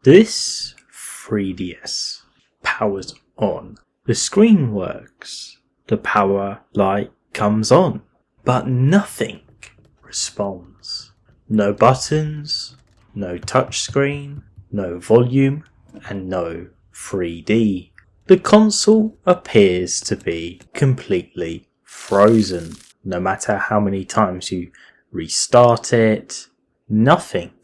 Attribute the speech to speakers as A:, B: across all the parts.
A: This 3DS powers on. The screen works. The power light comes on. But nothing responds. No buttons, no touchscreen, no volume, and no 3D. The console appears to be completely frozen. No matter how many times you restart it, nothing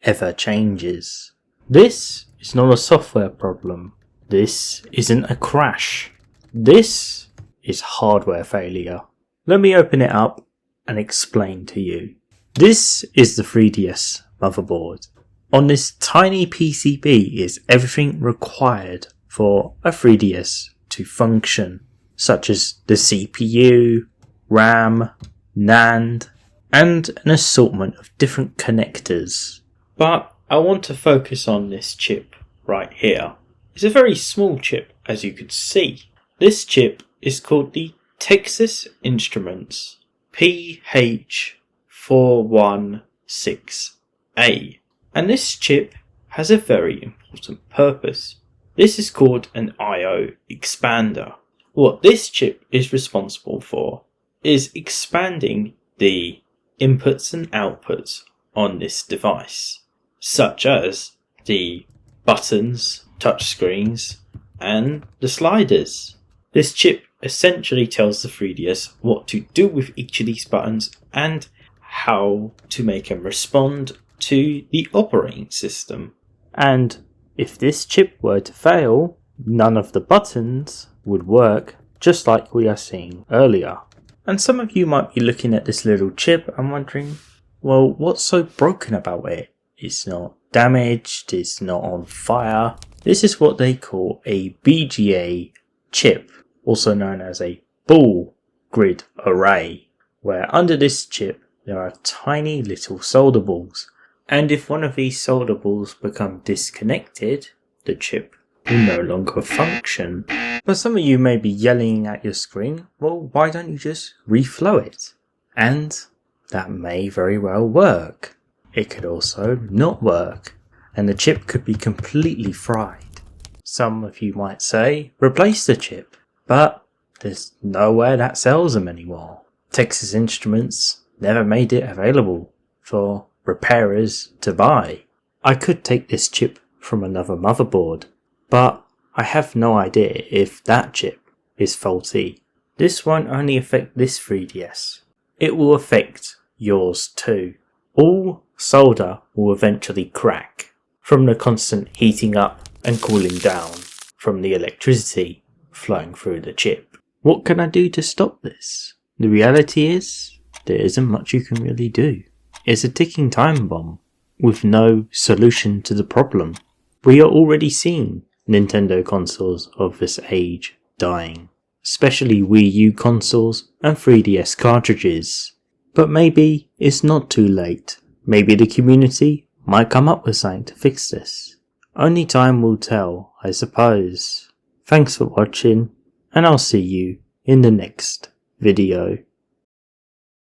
A: ever changes. This is not a software problem. This isn't a crash. This is hardware failure. Let me open it up and explain to you. This is the 3DS motherboard. On this tiny PCB is everything required for a 3DS to function, such as the CPU, RAM, NAND, and an assortment of different connectors. But I want to focus on this chip right here. It's a very small chip, as you could see. This chip is called the Texas Instruments PH416A. And this chip has a very important purpose. This is called an I/O expander. What this chip is responsible for is expanding the inputs and outputs on this device, such as the buttons, touchscreens, and the sliders. This chip essentially tells the 3DS what to do with each of these buttons and how to make them respond to the operating system. And if this chip were to fail, none of the buttons would work, just like we are seeing earlier. And some of you might be looking at this little chip and wondering, well, what's so broken about it? It's not damaged, it's not on fire. This is what they call a BGA chip, also known as a ball grid array, where under this chip there are tiny little solder balls. And if one of these solder balls become disconnected, the chip will no longer function. But some of you may be yelling at your screen, well, why don't you just reflow it? And that may very well work. It could also not work, and the chip could be completely fried. Some of you might say, replace the chip, but there's nowhere that sells them anymore. Texas Instruments never made it available for repairers to buy. I could take this chip from another motherboard, but I have no idea if that chip is faulty. This won't only affect this 3DS, it will affect yours too. All solder will eventually crack from the constant heating up and cooling down from the electricity flowing through the chip. What can I do to stop this? The reality is, there isn't much you can really do. It's a ticking time bomb with no solution to the problem. We are already seeing Nintendo consoles of this age dying, especially Wii U consoles and 3DS cartridges. But maybe it's not too late. Maybe the community might come up with something to fix this. Only time will tell, I suppose. Thanks for watching, and I'll see you in the next video.